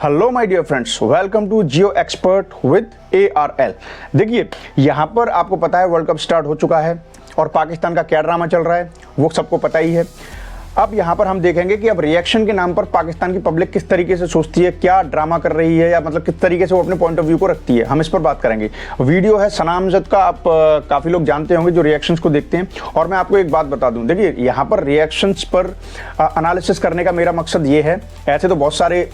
Hello my dear friends, welcome to Jio expert with ARL। देखिए, यहाँ पर आपको पता है वर्ल्ड कप स्टार्ट हो चुका है और पाकिस्तान का क्या ड्रामा चल रहा है वो सबको पता ही है। अब यहाँ पर हम देखेंगे कि अब रिएक्शन के नाम पर पाकिस्तान की पब्लिक किस तरीके से सोचती है, क्या ड्रामा कर रही है, या मतलब किस तरीके से वो अपने पॉइंट ऑफ व्यू को रखती है, हम इस पर बात करेंगे। वीडियो है सना अमजद का, आप काफ़ी लोग जानते होंगे जो रिएक्शंस को देखते हैं। और मैं आपको एक बात बता दूं, देखिए यहाँ पर रिएक्शंस पर एनालिसिस करने का मेरा मकसद ये है। ऐसे तो बहुत सारे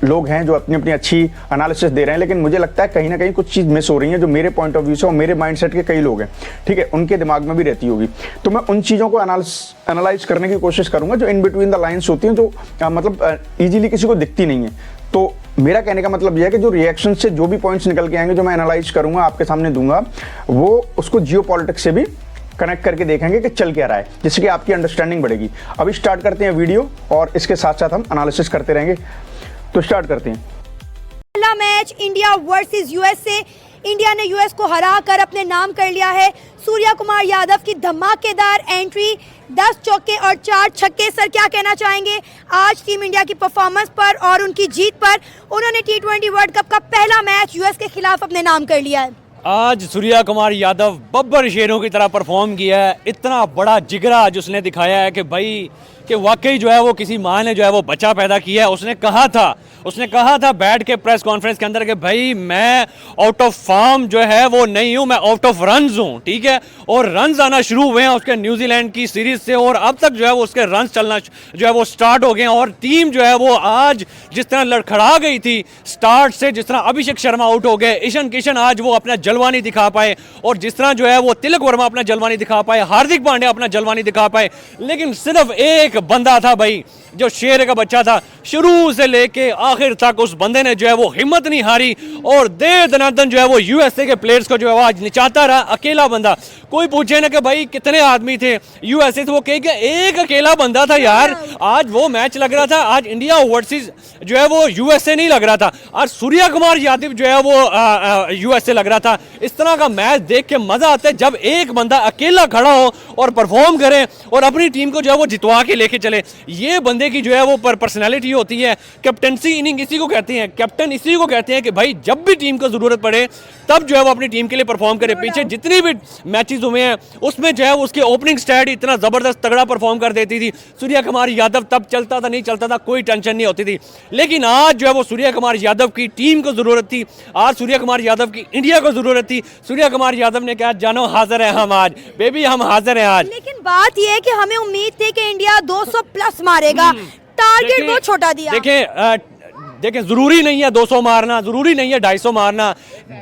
लोग हैं जो अपनी अपनी अच्छी एनालिसिस दे रहे हैं, लेकिन मुझे लगता है कहीं ना कहीं कुछ चीज़ मिस हो रही है जो मेरे पॉइंट ऑफ व्यू से और मेरे माइंडसेट के कई लोग हैं, ठीक है, उनके दिमाग में भी रहती होगी। तो मैं उन चीज़ों को एनालाइज करने की कोशिश करूंगा जो इन बिटवीन द लाइन्स होती हैं, जो मतलब ईजिली किसी को दिखती नहीं है। तो मेरा कहने का मतलब यह है कि जो रिएक्शन से जो भी पॉइंट्स निकल के आएंगे, जो मैं एनालाइज करूंगा, आपके सामने दूंगा, वो उसको जियो पॉलिटिक्स से भी कनेक्ट करके देखेंगे कि चल क्या रहा है, जिससे कि आपकी अंडरस्टैंडिंग बढ़ेगी। अभी स्टार्ट करते हैं वीडियो और इसके साथ साथ हम एनालिसिस करते रहेंगे। तो स्टार्ट करते हैं। पहला मैच इंडिया वर्सेस यूएस से इंडिया ने यूएस को हराकर अपने नाम कर लिया है। सूर्या कुमार यादव की धमाकेदार एंट्री, 10 चौके और 4 छक्के। सर, क्या कहना चाहेंगे आज टीम इंडिया की परफॉर्मेंस पर और उनकी जीत पर? उन्होंने T20 वर्ल्ड कप का पहला मैच यूएस के खिलाफ अपने नाम कर लिया है। आज सूर्या कुमार यादव बब्बर शेरों की तरह परफॉर्म किया है। इतना बड़ा जिगरा आज उसने दिखाया है कि भाई कि वाकई जो है वो किसी माँ ने जो है वो बच्चा पैदा किया है। उसने कहा था बैठ के प्रेस कॉन्फ्रेंस के अंदर कि भाई मैं आउट ऑफ फॉर्म जो है वो नहीं हूँ, मैं आउट ऑफ रन्स हूँ, ठीक है। और रन्स आना शुरू हुए हैं उसके न्यूजीलैंड की सीरीज से, और अब तक जो है वो उसके रन्स चलना जो है वो स्टार्ट हो गए हैं। और टीम जो है वो आज जिस तरह लड़खड़ा गई थी स्टार्ट से, जिस तरह अभिषेक शर्मा आउट हो गए, ईशान किशन आज वो अपना जलवा नहीं दिखा पाए, और जिस तरह जो है वो तिलक वर्मा अपना जलवा नहीं दिखा पाए, हार्दिक पांड्या अपना जलवा नहीं दिखा पाए, लेकिन सिर्फ एक बंदा था भाई जो शेर का बच्चा था, शुरू से लेके आखिर तक उस बंदे ने जो है वो हिम्मत नहीं हारी और दे दनादन जो है वो यूएसए के प्लेयर्स को जो है वो आज निचाता रहा। अकेला बंदा, कोई पूछे ना कि भाई कितने आदमी थे यूएसए, तो वो कहेगा एक अकेला बंदा था यार। आज वो मैच लग रहा था, आज इंडिया ओवरसीज जो है वो यूएसए नहीं लग रहा था, आज सूर्या कुमार यादव जो है वो यूएसए लग रहा था। इस तरह का मैच देख के मजा आता है जब एक बंदा अकेला खड़ा हो और परफॉर्म करे और अपनी टीम को जो है वो जितवा के लेके चले। ये बंदे की जो है वो पर्सनालिटी होती है। कैप्टनसी इनिंग इसी को कहते हैं, कैप्टन इसी को कहते हैं कि भाई जब भी टीम को जरूरत पड़े तब जो है वो अपनी टीम के लिए परफॉर्म करे। पीछे जितनी भी मैचेस हुए हैं उसमें जो है उसकी ओपनिंग स्टैट इतना जबरदस्त तगड़ा परफॉर्म कर देती थी। सूर्या कुमार यादव तब चलता था नहीं चलता था कोई टेंशन नहीं होती थी, लेकिन आज जो है वो सूर्या कुमार यादव की टीम को जरूरत थी, आज सूर्या कुमार यादव की इंडिया को जरूरत थी। सूर्या कुमार यादव ने कहा जानो हाजिर है हम आज, बेबी हम हाजिर हैं आज। लेकिन बात यह है कि हमें उम्मीद थी कि इंडिया 200 प्लस मारेगा, टारगेट बहुत छोटा दिया। देखें जरूरी नहीं है 200 मारना, जरूरी नहीं है 250 मारना,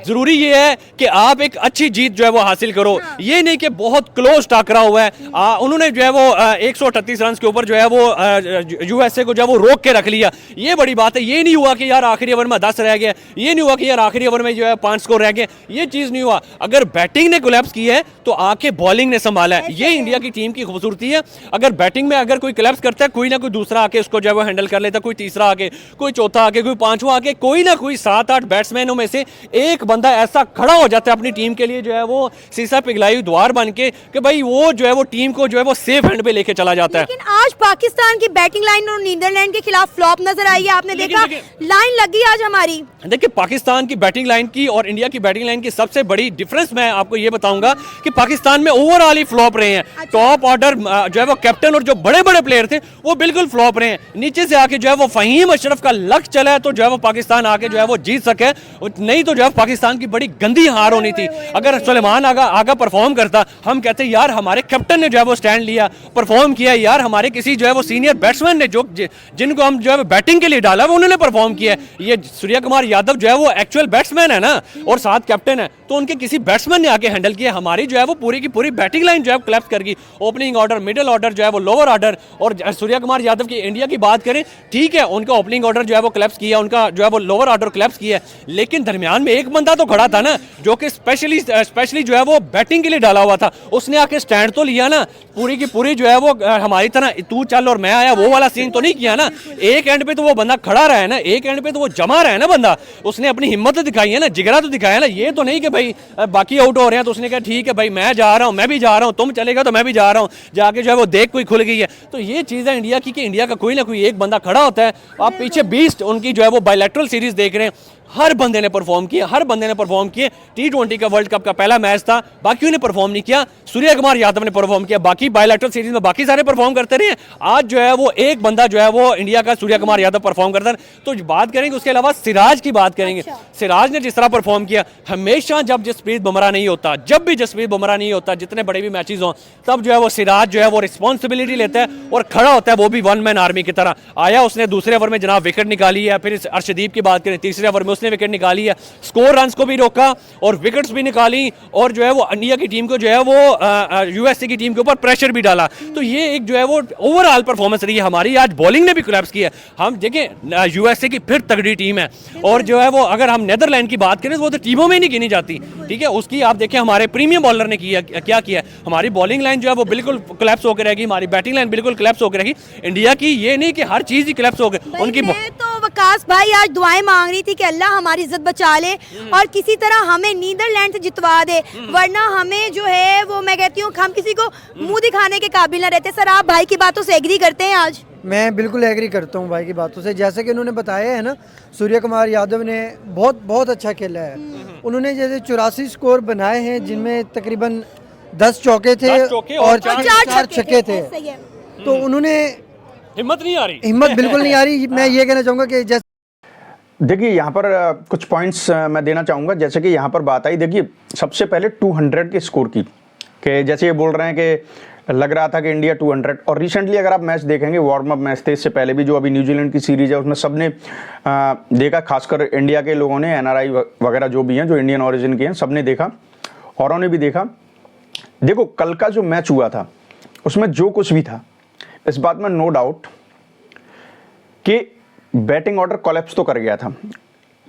जरूरी ये है कि आप एक अच्छी जीत जो है वो हासिल करो। ये नहीं कि बहुत क्लोज टाकरा हुआ है। उन्होंने जो है वो 138 रन के ऊपर जो है वो यूएसए को जो है वो रोक के रख लिया, ये बड़ी बात है। ये नहीं हुआ कि यार आखिरी ओवर में 10 रह गए, ये नहीं हुआ कि यार आखिरी ओवर में जो है 5 स्कोर रह गए, ये चीज़ नहीं हुआ। अगर बैटिंग ने कोलैप्स की है तो आके बॉलिंग ने संभाला है, ये इंडिया की टीम की खूबसूरती है। अगर बैटिंग में अगर कोई कोलैप्स करता है, कोई ना कोई दूसरा आके उसको जो है वो हैंडल कर लेता, कोई तीसरा आके, कोई चौथा आके, कोई पांचवा आके, कोई ना कोई 7-8 बैट्समैनों में से एक बंदा ऐसा खड़ा हो जाता है अपनी टीम के लिए जो है वो सीसा पिघलाई द्वार बन के कि भाई वो जो है वो टीम को जो है वो सेफ हैंड पे लेके चला जाता है। लेकिन आज पाकिस्तान की बैटिंग लाइन और नीदरलैंड के खिलाफ फ्लॉप नजर आई है। आपने देखा लाइन लगी आज हमारी। देखिए पाकिस्तान की बैटिंग लाइन की और इंडिया की बैटिंग लाइन की सबसे बड़ी डिफरेंस मैं आपको ये बताऊंगा कि पाकिस्तान में ओवरऑल ही फ्लॉप रहे हैं। टॉप ऑर्डर जो है वो कैप्टन और जो बड़े बड़े प्लेयर थे वो बिल्कुल फ्लॉप रहे हैं। नीचे से आके जो है वो फहीम अशरफ का लक चला है तो जो है वो पाकिस्तान आके जो है वो जीत सके, नहीं तो जो है पाकिस्तान की बड़ी गंदी हार होनी थी। अगर सुलेमान आगा परफॉर्म करता, हम कहते यार हमारे कैप्टन ने जो है वो स्टैंड लिया, परफॉर्म किया, यार हमारे किसी जो है वो सीनियर बैट्समैन ने जो जिनको हम जो है बैटिंग के लिए डाला वो उन्होंने परफॉर्म किया। ये सूर्या कुमार यादव जो है वो एक्चुअल बैट्समैन है ना और साथ कैप्टन है, तो उनके किसी बैट्समैन ने आके हैंडल किया। हमारी जो है वो पूरी की पूरी बैटिंग लाइन जो है कोलैप्स कर गई। ओपनिंग ऑर्डर, मिडिल ऑर्डर जो है वो लोअर ऑर्डर। और सूर्या कुमार यादव की इंडिया की बात करें, ठीक है उनका ओपनिंग ऑर्डर जो है वो कोलैप्स किया, उनका जो है वो लोअर ऑर्डर कोलैप्स किया, लेकिन दरमियान में एक बंदा तो खड़ा था ना जो कि स्पेशली जो है वो बैटिंग के लिए डाला हुआ था, उसने आके स्टैंड तो लिया ना। पूरी की पूरी जो है वो हमारी तरह तू चल और मैं आया वो वाला सीन तो नहीं किया ना। एक एंड पे तो वो बंदा खड़ा रहा है ना, एक एंड पे तो वो जमा रहा है ना बंदा, उसने अपनी हिम्मत तो दिखाई है ना, जिगरा तो दिखाया ना। ये तो नहीं कि भाई भाई बाकी आउट हो रहे हैं, तो उसने कहा ठीक है भाई मैं जा रहा हूँ, मैं भी जा रहा हूँ, तुम चलेगा तो मैं भी जा रहा हूँ, जाके जो है वो देख कोई खुल गई है। तो ये चीज़ है इंडिया की कि इंडिया का कोई ना कोई एक बंदा खड़ा होता है। आप पीछे 20 उनकी जो है वो बायलैटरल सीरीज देख रहे हैं, हर बंदे ने परफॉर्म किया, हर बंदे ने परफॉर्म किए। T20 का वर्ल्ड कप का पहला मैच था, बाकियों ने परफॉर्म नहीं किया, सूर्य कुमार यादव ने परफॉर्म किया, बाकी बायलैटरल सीरीज में बाकी सारे परफॉर्म करते रहे। आज जो है वो एक बंदा जो है वो इंडिया का सूर्य कुमार यादव परफॉर्म करता है। तो बात करेंगे उसके अलावा सिराज की बात करेंगे। सिराज ने जिस तरह परफॉर्म किया, हमेशा जब जसप्रीत बुमराह नहीं होता, जब भी जसप्रीत बुमराह नहीं होता, जितने बड़े भी मैचेस हों, तब जो है वो सिराज जो है वो रिस्पॉन्सिबिलिटी लेता है और खड़ा होता है, वो भी वन मैन आर्मी की तरह। आया उसने दूसरे ओवर में जनाब विकेट निकाली है, फिर अर्शदीप की बात करें तीसरे ओवर में उसने विकेट निकाली है, स्कोर रन्स को भी रोका और विकेट्स भी निकाली, और जो है वो इंडिया की टीम को जो है वो यूएसए की टीम के ऊपर प्रेशर भी डाला। तो ये एक जो है वो ओवरऑल परफॉर्मेंस रही है हमारी। आज बॉलिंग ने भी कोलैप्स किया। हम देखें यूएसए की फिर तगड़ी टीम है, और जो है वो अगर हम नेदरलैंड की बात करें तो वो तो टीमों में नहीं गिनी जाती, ठीक है। उसकी आप देखें हमारे प्रीमियम बॉलर ने क्या किया। हमारी बॉलिंग लाइन जो है वो बिल्कुल कोलैप्स होकर रहेगी, हमारी बैटिंग लाइन बिल्कुल कोलैप्स होकर रहेगी। इंडिया की ये नहीं कि हर चीज ही कोलैप्स हो गई उनकी। मैं तो वकास भाई आज दुआएं मांग रही थी कि अल्लाह हमारी इज्जत बचा ले और किसी तरह हमें नीदरलैंड से जितवा दे, वरना हमें जो है वो मैं कहती हूँ हम किसी को मुंह दिखाने के काबिल न रहते। सर आप भाई की बातों से एग्री करते हैं आज? मैं बिल्कुल एग्री करता हूँ भाई की बातों से। जैसे कि उन्होंने बताया है ना, सूर्य कुमार यादव ने बहुत अच्छा खेला है। उन्होंने जैसे 84 स्कोर बनाए हैं, जिनमें तकरीबन 10 चौके थे और 4 छक्के थे। तो उन्होंने हिम्मत नहीं आ रही, हिम्मत बिल्कुल नहीं आ रही। मैं ये कहना चाहूँगा कि जैसे देखिए यहाँ पर कुछ पॉइंट्स मैं देना चाहूँगा। जैसे कि यहाँ पर बात आई, देखिए सबसे पहले 200 के स्कोर की, कि जैसे ये बोल रहे हैं कि लग रहा था कि इंडिया 200, और रिसेंटली अगर आप मैच देखेंगे, वार्म अप मैच थे इससे पहले भी, जो अभी न्यूजीलैंड की सीरीज़ है उसमें सबने देखा, खासकर इंडिया के लोगों ने, एनआरआई वगैरह जो भी हैं, जो इंडियन ओरिजिन के हैं, सबने देखा, औरों ने भी देखा। देखो कल का जो मैच हुआ था उसमें जो कुछ भी था, इस बात में नो डाउट कि बैटिंग ऑर्डर कोलैप्स तो कर गया था,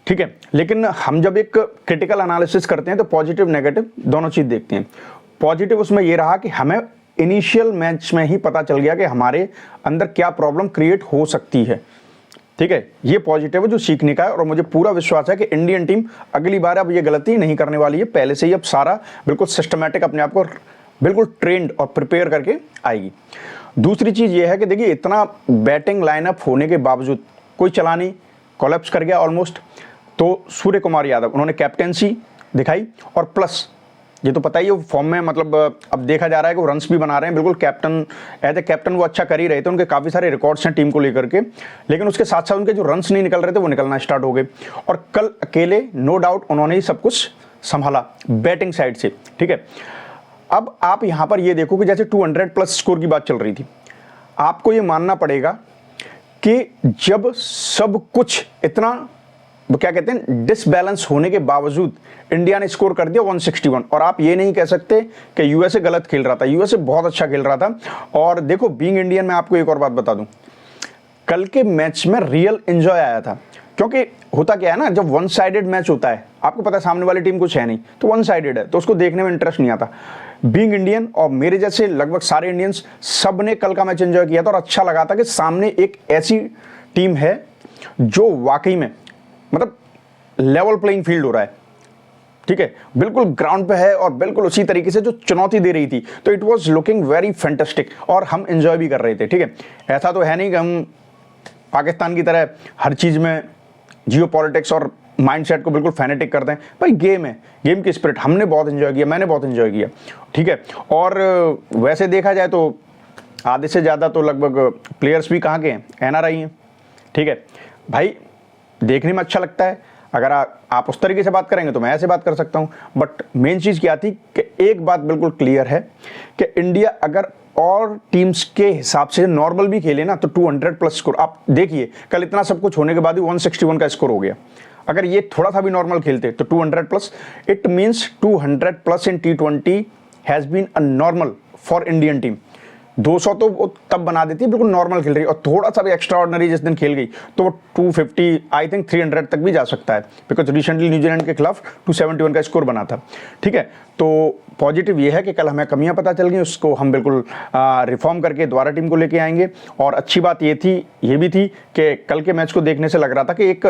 ठीक है। लेकिन हम जब एक क्रिटिकल एनालिसिस करते हैं तो पॉजिटिव नेगेटिव दोनों चीज़ देखते हैं। पॉजिटिव उसमें यह रहा कि हमें इनिशियल मैच में ही पता चल गया कि हमारे अंदर क्या प्रॉब्लम क्रिएट हो सकती है, ठीक है। ये पॉजिटिव है जो सीखने का है, और मुझे पूरा विश्वास है कि इंडियन टीम अगली बार अब ये गलती नहीं करने वाली है। पहले से ही अब सारा बिल्कुल सिस्टमैटिक अपने आप को बिल्कुल ट्रेंड और प्रिपेयर करके आएगी। दूसरी चीज़ ये है कि देखिए इतना बैटिंग लाइनअप होने के बावजूद कोई चला नहीं, कोलैप्स कर गया ऑलमोस्ट। तो सूर्य कुमार यादव उन्होंने कैप्टेंसी दिखाई, और प्लस ये तो पता ही है फॉर्म में, मतलब अब देखा जा रहा है कि वो रन्स भी बना रहे हैं, बिल्कुल कैप्टन एज ए कैप्टन वो अच्छा कर ही रहे थे। उनके काफ़ी सारे रिकॉर्ड्स हैं टीम को लेकर के, लेकिन उसके साथ साथ उनके जो रन्स नहीं निकल रहे थे वो निकलना स्टार्ट हो गए। और कल अकेले नो डाउट उन्होंने ही सब कुछ संभाला बैटिंग साइड से, ठीक है। अब आप यहाँ पर ये देखो कि जैसे 200+ स्कोर की बात चल रही थी, आपको ये मानना पड़ेगा कि जब सब कुछ इतना क्या कहते हैं डिसबैलेंस होने के बावजूद इंडिया ने स्कोर कर दिया 161, और आप ये नहीं कह सकते कि यूएसए गलत खेल रहा था। यूएसए बहुत अच्छा खेल रहा था। और देखो बीइंग इंडियन, मैं आपको एक और बात बता दूं, कल के मैच में रियल एंजॉय आया था, क्योंकि होता क्या है ना, जब वन साइडेड मैच होता है, आपको पता है सामने वाली टीम कुछ है नहीं, तो वन साइडेड है, तो उसको देखने में इंटरेस्ट नहीं आता। बीइंग इंडियन और मेरे जैसे लगभग सारे इंडियंस, सब ने कल का मैच एंजॉय किया था, और अच्छा लगा था कि सामने एक ऐसी टीम है जो वाकई में मतलब लेवल प्लेइंग फील्ड हो रहा है, ठीक है, बिल्कुल ग्राउंड पे है, और बिल्कुल उसी तरीके से जो चुनौती दे रही थी। तो it was looking very fantastic, और हम एंजॉय भी कर रहे थे, ठीक है। ऐसा तो है नहीं कि हम पाकिस्तान की तरह हर चीज़ में जियो पॉलिटिक्स और माइंडसेट को बिल्कुल फैनेटिक करते हैं। भाई गेम है, गेम की स्पिरिट हमने बहुत एंजॉय किया, मैंने बहुत एंजॉय किया, ठीक है। और वैसे देखा जाए तो आधे से ज़्यादा तो लगभग प्लेयर्स भी कहाँ के हैं, एनआरआई हैं, ठीक है। भाई देखने में अच्छा लगता है, अगर आप उस तरीके से बात करेंगे तो मैं ऐसे बात कर सकता हूँ। बट मेन चीज़ क्या थी कि एक बात बिल्कुल क्लियर है कि इंडिया अगर और टीम्स के हिसाब से नॉर्मल भी खेले ना, तो 200+ स्कोर, आप देखिए कल इतना सब कुछ होने के बाद भी 161 का स्कोर हो गया। अगर ये थोड़ा सा भी नॉर्मल खेलते तो 200+, it means 200+ in T20 has been a normal for Indian team. 200 तो वो तब बना देती है, बिल्कुल नॉर्मल खेल रही है, और थोड़ा सा भी एक्स्ट्रा ऑर्डिनरी जिस दिन खेल गई तो वो 250, आई थिंक 300 तक भी जा सकता है, बिकॉज रिसेंटली न्यूजीलैंड के खिलाफ 271 का स्कोर बना था, ठीक है। तो पॉजिटिव ये है कि कल हमें कमियां पता चल गई, उसको हम बिल्कुल रिफॉर्म करके दोबारा टीम को लेके आएंगे। और अच्छी बात ये भी थी कि कल के मैच को देखने से लग रहा था कि एक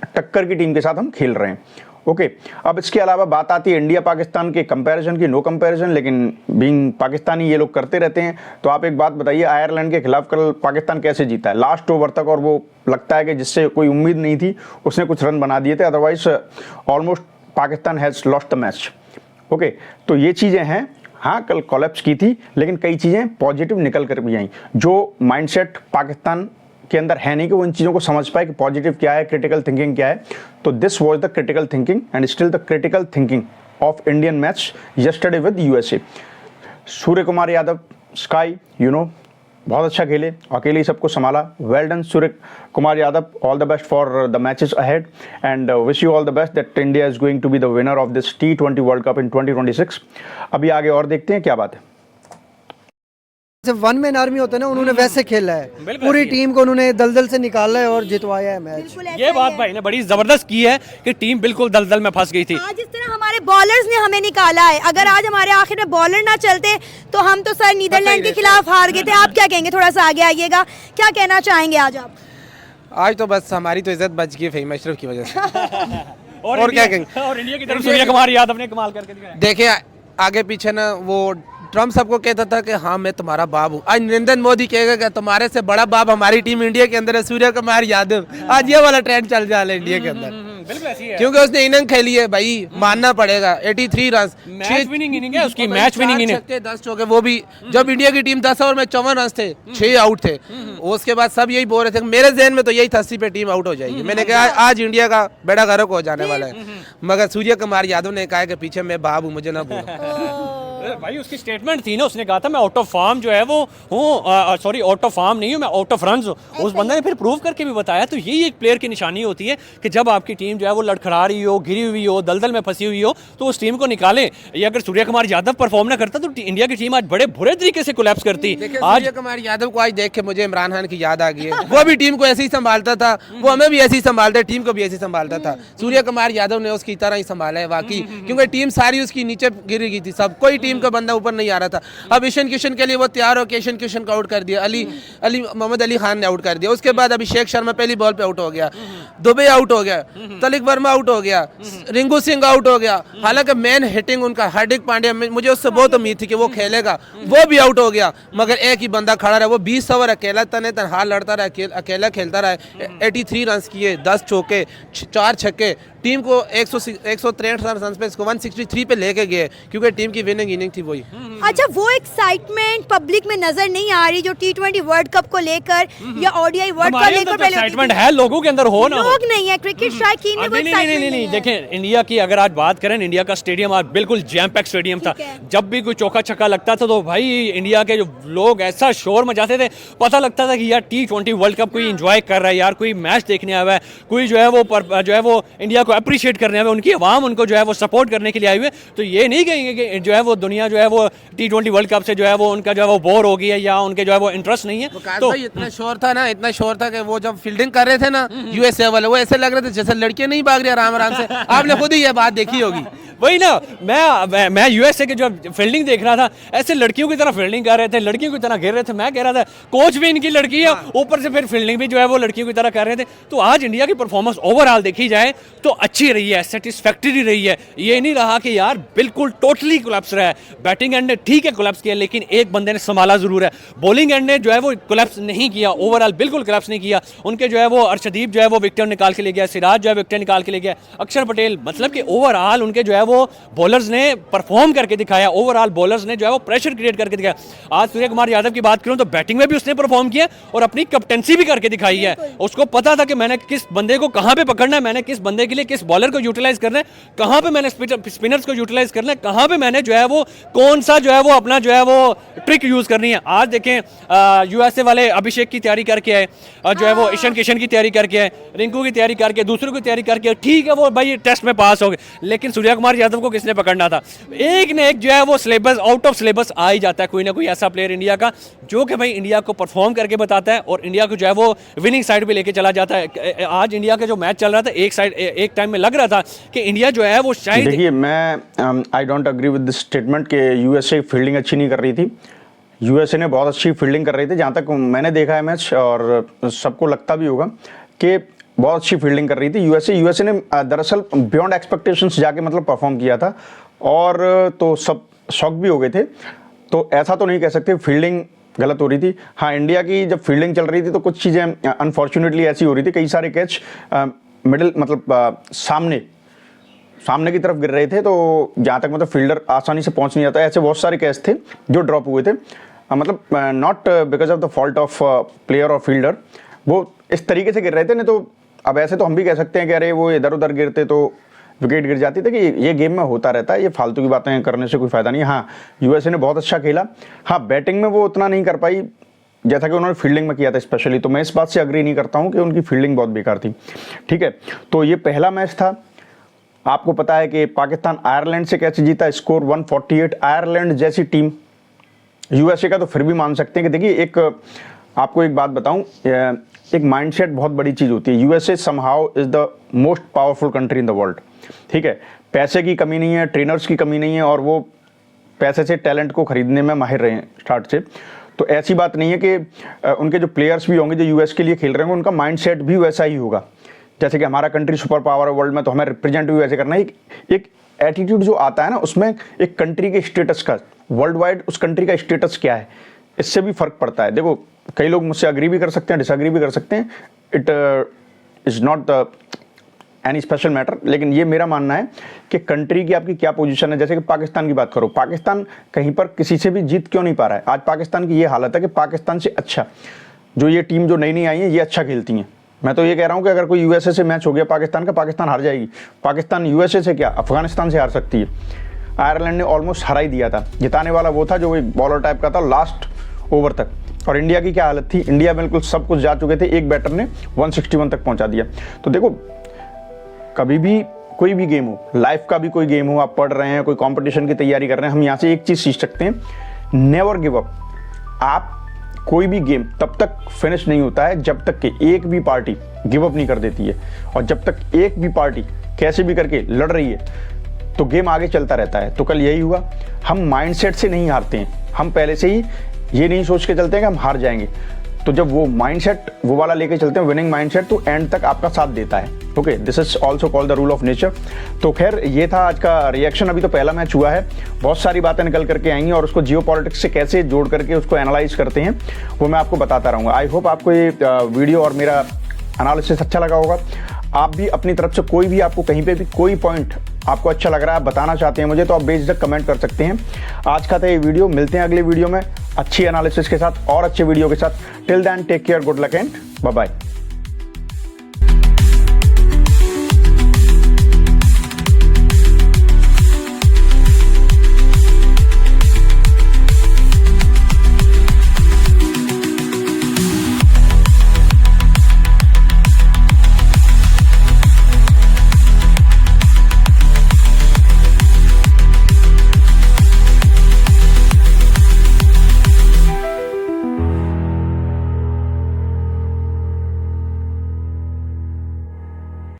टक्कर की टीम के साथ हम खेल रहे हैं, ओके, अब इसके अलावा बात आती है इंडिया पाकिस्तान के कंपैरिजन की। नो कंपैरिजन, लेकिन बीइंग पाकिस्तानी ये लोग करते रहते हैं। तो आप एक बात बताइए, आयरलैंड के खिलाफ कल पाकिस्तान कैसे जीता है? लास्ट ओवर तक, और वो लगता है कि जिससे कोई उम्मीद नहीं थी उसने कुछ रन बना दिए थे, otherwise almost Pakistan has lost the match. Okay, तो ये चीज़ें हैं। हाँ, कल कोलैप्स की थी, लेकिन कई चीज़ें पॉजिटिव निकल कर भी आई। जो माइंडसेट पाकिस्तान के अंदर है नहीं कि वो इन चीज़ों को समझ पाए कि पॉजिटिव क्या है, क्रिटिकल थिंकिंग क्या है। तो this was the critical thinking and still the critical thinking of Indian match yesterday with USA. Surya Kumar Yadav, Sky, बहुत अच्छा खेले, अकेले ही सबको संभाला। Well done Surya Kumar Yadav, all the best for the matches ahead and wish you all the best that India is going to be the winner of this T20 World Cup in 2026। अभी आगे और देखते हैं क्या बात है। जब वन मैन आर्मी होता है ना, उन्होंने वैसे खेला है, बिल्कुल पूरी ऐसी है। टीम को उन्होंने दलदल से निकाला है और जितवाया है मैच। बिल्कुल ऐसा ये ही बात है। भाई ने बड़ी जबरदस्त की है कि टीम बिल्कुल दलदल में फंस गई थी। आज इस तरह हमारे बॉलर्स ने हमें निकाला है। अगर आज हमारे आखिर में बॉलर ना चलते तो हम तो सर नीदरलैंड के खिलाफ हार गए थे। आप क्या कहेंगे? थोड़ा सा आगे आइएगा, क्या कहना चाहेंगे आज आप? आज तो बस हमारी तो इज्जत बच गई फेम अशरफ की वजह से। और क्या इंडिया- कहेंगे? और इंडिया की तरफ सूर्य कुमार यादव ने कमाल करके दिखाया। देखिए, आगे पीछे ना वो ट्रम्प सबको कहता था कि हाँ मैं तुम्हारा बाप हूँ। आज नरेंद्र मोदी कहेगा कि तुम्हारे से बड़ा बाप हमारी टीम इंडिया के अंदर है, सूर्य कुमार यादव। आज ये वाला ट्रेंड चल रहा है इंडिया के अंदर, बिल्कुल ऐसी है। क्योंकि उसने इनिंग खेली है भाई, मानना पड़ेगा। 83 रन, मैच विनिंग इनिंग है उसकी, मैच विनिंग इनिंग। 10 चौके, वो भी जब इंडिया की टीम 10 ओवर में 54 रन थे, 6 आउट थे। उसके बाद सब यही बोल रहे थे, मेरे जहन में तो यही था 80 पे टीम आउट हो जाएगी। मैंने कहा आज इंडिया का बेड़ा गर्क हो जाने वाला है, मगर सूर्य कुमार यादव ने कहा कि पीछे मैं बाप हूँ, मुझे ना बोलो। भाई उसकी स्टेटमेंट थी ना, उसने कहा था मैं आउट ऑफ फॉर्म जो है वो हूँ, सॉरी आउट ऑफ फॉर्म नहीं हूँ, मैं आउट ऑफ रन्स हूँ। उस बंदे ने फिर प्रूव करके भी बताया। तो यही एक प्लेयर की निशानी होती है कि जब आपकी टीम जो है वो लड़खड़ा रही हो, घिरी हुई हो, दलदल में फंसी हुई हो, तो उस टीम को निकाले। ये अगर सूर्य कुमार यादव परफॉर्म ना करता तो इंडिया की टीम आज बड़े बुरे तरीके से कोलैप्स करती। देखिए, आज सूर्य कुमार यादव को आज देख के मुझे इमरान खान की याद आ गई है। वो भी टीम को ऐसे ही संभालता था, वो हमें भी ऐसे ही संभालता, टीम को भी ऐसे ही संभालता था। सूर्य कुमार यादव ने उसकी तरह ही संभाला है वाकई, क्योंकि टीम सारी उसकी नीचे गिर गई थी, सब कोई टीम का बंदा ऊपर नहीं आ रहा था। अब ईशान किशन के लिए वो तैयार हो के ईशान किशन को आउट कर दिया, मोहम्मद अली खान ने आउट कर दिया। उसके बाद अभिषेक शर्मा पहली बॉल पे आउट हो गया, दुबे आउट हो गया, तलिक वर्मा आउट हो गया, रिंकू सिंह आउट हो गया। हालांकि मैन हिटिंग उनका हार्दिक पांड्या, मुझे उससे बहुत उम्मीद थी कि वो खेलेगा, वो भी आउट हो गया। मगर एक ही बंदा खड़ा रहा, वो 20 ओवर अकेला तने तनहा लड़ता रहा, अकेला खेलता रहा। 83 रन किए, 10 चौके, 4 छक्के, टीम को 163 रन पे 163 पे लेके गए, क्योंकि टीम की विनिंग इनिंग थी वही। अच्छा, वो एक्साइटमेंट पब्लिक में नजर नहीं आ रही जो T20 वर्ल्ड कप को लेकर या ODI वर्ल्ड कप हमारे लेकर अंदर पहले होती एक्साइटमेंट थी। है, लोगों के अंदर हो ना हो। लोग नहीं है, क्रिकेट शायकीन में वो नहीं एक्साइटमेंट नहीं है। देखें, इंडिया की अगर आज बात करें, इंडिया का स्टेडियम आज बिल्कुल जैम पैक स्टेडियम था। ठीक है। जब भी कोई चौका छक्का लगता था तो भाई इंडिया के जो लोग ऐसा शोर मचाते थे, पता लगता था कि यार T20 वर्ल्ड कप कोई एंजॉय कर रहा है, यार कोई मैच देखने आया है, कोई जो है वो इंडिया को अप्रिशिएट करने आया है, उनकी आवाम उनको जो है वो सपोर्ट करने के लिए आई हुई है। तो ये नहीं कहेंगे कि जो है वो दुनिया जो है वो T20 वर्ल्ड कप से जो है वो उनका जो है वो बोर हो गई है या उनके जो है वो इंटरेस्ट नहीं है। तो भाई इतना शोर था ना, इतना शोर था कि वो जब फील्डिंग कर रहे थे ना यूएसए वाले, वो ऐसे लग रहे थे जैसे लड़के नहीं भाग रहे आराम आराम से। आपने खुद ही ये बात देखी होगी। वही ना, मैं यूएसए के जो फील्डिंग देख रहा था, ऐसे लड़कियों की तरह फील्डिंग कर रहे थे, लड़कियों की तरह गिर रहे थे। मैं कह रहा था कोच भी इनकी लड़की है, ऊपर से फिर फील्डिंग भी जो है वो लड़कियों की तरह कर रहे थे। तो आज इंडिया की परफॉर्मेंस ओवरऑल देखी जाए तो अच्छी रही है, सेटिस्फैक्टरी रही है। ये नहीं रहा कि यार बिल्कुल टोटली कोलैप्स रहा है। बैटिंग एंड ने ठीक है कोलैप्स किया, लेकिन एक बंदे ने संभाला जरूर है। बॉलिंग एंड ने जो है वो कोलैप्स नहीं किया, ओवरऑल बिल्कुल कोलैप्स नहीं किया। उनके जो है वो अर्शदीप जो है वो विकेट निकाल के ले गया, सिराज जो है विकेट निकाल के ले गया, अक्षर पटेल, मतलब कि ओवरऑल उनके जो है वो बॉलर्स ने परफॉर्म करके दिखाया। ओवरऑल बॉलर्स ने जो है वो प्रेशर क्रिएट करके दिखाया। आज सूर्य कुमार यादव की बात करूं तो बैटिंग में भी उसने परफॉर्म किया और अपनी कैप्टनसी भी करके दिखाई है। उसको पता था कि मैंने किस बंदे को कहां पे पकड़ना है, मैंने किस बंदे के लिए किस बॉलर को यूटिलाइज करना है, कहां पे मैंने स्पिनर्स को यूटिलाइज करना है, कहां पे मैंने जो है वो कौन सा जो है वो अपना जो है वो ट्रिक यूज करनी है। आज देखें यूएसए वाले अभिषेक की तैयारी करके आए, जो है वो ईशान किशन की तैयारी करके आए, रिंकू की तैयारी करके, दूसरों की तैयारी करके, ठीक है वो भाई टेस्ट में पास हो गए, लेकिन सूर्य कुमार यादव को किसने पकड़ना था? एक ने एक जो है वो सिलेबस आउट ऑफ सिलेबस आ ही जाता है, कोई ना कोई ऐसा प्लेयर इंडिया का जो कि भाई इंडिया को परफॉर्म करके बताता है और इंडिया को जो है वो विनिंग साइड पे लेके चला जाता है। आज इंडिया का जो मैच चल रहा था, एक टाइम में लग रहा था कि इंडिया जो है वो शायद, देखिए मैं I don't agree with this statement कि यूएसए फील्डिंग अच्छी नहीं कर रही थी। यूएसए ने बहुत अच्छी फील्डिंग कर रही थी, जहाँ तक मैंने देखा है मैच, और सबको लगता भी होगा कि बहुत अच्छी फील्डिंग कर रही थी। यूएसए ने दरअसल बियॉन्ड एक्सपेक्टेशंस जाके मतलब परफॉर्म किया था, और तो सब शॉक भी हो गए थे। तो ऐसा तो नहीं कह सकते फील्डिंग गलत हो रही थी। हाँ, इंडिया की जब फील्डिंग चल रही थी तो कुछ चीज़ें अनफॉर्चुनेटली ऐसी हो रही थी, कई सारे कैच मिडिल मतलब सामने की तरफ गिर रहे थे, तो जहाँ तक मतलब फील्डर आसानी से पहुँच नहीं जाता। ऐसे बहुत सारे कैच थे जो ड्रॉप हुए थे, मतलब not because of the fault of player और फील्डर, वो इस तरीके से गिर रहे थे। नहीं तो अब ऐसे तो हम भी कह सकते हैं कि अरे वो इधर उधर गिरते तो विकेट गिर जाती थी, कि ये गेम में होता रहता है, ये फालतू की बातें करने से कोई फ़ायदा नहीं है। हाँ, यूएसए ने बहुत अच्छा खेला। हाँ, बैटिंग में वो उतना नहीं कर पाई जैसा कि उन्होंने फील्डिंग में किया था स्पेशली, तो मैं इस बात से अग्री नहीं करता हूँ कि उनकी फील्डिंग बहुत बेकार थी। ठीक है, तो ये पहला मैच था। आपको पता है कि पाकिस्तान आयरलैंड से कैसे जीता, स्कोर 148। आयरलैंड जैसी टीम, यूएसए का तो फिर भी मान सकते हैं कि देखिए, आपको एक बात बताऊं, एक माइंडसेट बहुत बड़ी चीज़ होती है। USA somehow is the most powerful country in the world. ठीक है, पैसे की कमी नहीं है, ट्रेनर्स की कमी नहीं है, और वो पैसे से टैलेंट को खरीदने में माहिर रहे हैं स्टार्ट से। तो ऐसी बात नहीं है कि उनके जो प्लेयर्स भी होंगे जो यूएस के लिए खेल रहे होंगे, उनका माइंडसेट भी वैसा ही होगा। जैसे कि हमारा कंट्री सुपर पावर है वर्ल्ड में, तो हमें रिप्रेजेंट भी वैसे करना है। एक एटीट्यूड जो आता है ना, उसमें एक कंट्री के स्टेटस का, वर्ल्ड वाइड उस कंट्री का स्टेटस क्या है, इससे भी फर्क पड़ता है। देखो, कई लोग मुझसे अग्री भी कर सकते हैं, डिसअग्री भी कर सकते हैं, it is not any special matter, लेकिन ये मेरा मानना है कि कंट्री की आपकी क्या पोजीशन है। जैसे कि पाकिस्तान की बात करो, पाकिस्तान कहीं पर किसी से भी जीत क्यों नहीं पा रहा है। आज पाकिस्तान की ये हालत है कि पाकिस्तान से अच्छा जो ये टीम जो नई नई आई है, ये अच्छा खेलती हैं। मैं तो ये कह रहा हूँ कि अगर कोई यूएसए से मैच हो गया पाकिस्तान का, पाकिस्तान हार जाएगी। पाकिस्तान यूएसए से क्या, अफगानिस्तान से हार सकती है। आयरलैंड ने ऑलमोस्ट हरा ही दिया था, जिताने वाला वो था जो एक बॉलर टाइप का था लास्ट ओवर तक। और इंडिया की क्या हालत थी, इंडिया बिल्कुल सब कुछ जा चुके थे, एक बैटर ने 161 तक पहुंचा दिया। तो देखो, कभी भी कोई भी गेम हो, लाइफ का भी कोई गेम हो, आप पढ़ रहे हैं, कोई कंपटीशन की तैयारी कर रहे हैं, हम यहाँ से एक चीज़ सीख सकते हैं, नेवर गिव अप। आप कोई भी गेम तब तक फिनिश नहीं होता है जब तक कि एक भी पार्टी गिव अप नहीं कर देती है, और जब तक एक भी पार्टी कैसे भी करके लड़ रही है तो गेम आगे चलता रहता है। तो कल यही हुआ, हम माइंडसेट से नहीं हारते हैं, हम पहले से ही ये नहीं सोच के चलते हैं कि हम हार जाएंगे। तो जब वो माइंडसेट वो वाला लेके चलते हैं, विनिंग माइंडसेट, तो एंड तक आपका साथ देता है। Okay, this is also called the rule of nature. तो खैर, ये था आज का रिएक्शन। अभी तो पहला मैच हुआ है, बहुत सारी बातें निकल करके आएंगी, और उसको जियो पॉलिटिक्स से कैसे जोड़ करके उसको एनालाइज करते हैं वो मैं आपको बताता रहूँगा। आई होप आपको ये वीडियो और मेरा एनालिसिस अच्छा लगा होगा। आप भी अपनी तरफ से कोई भी, आपको कहीं पे भी कोई पॉइंट आपको अच्छा लग रहा है, बताना चाहते हैं मुझे, तो आप बेझिझक कमेंट कर सकते हैं। आज का था ये वीडियो, मिलते हैं अगले वीडियो में अच्छी एनालिसिस के साथ और अच्छे वीडियो के साथ। Till then take care, good luck and bye bye.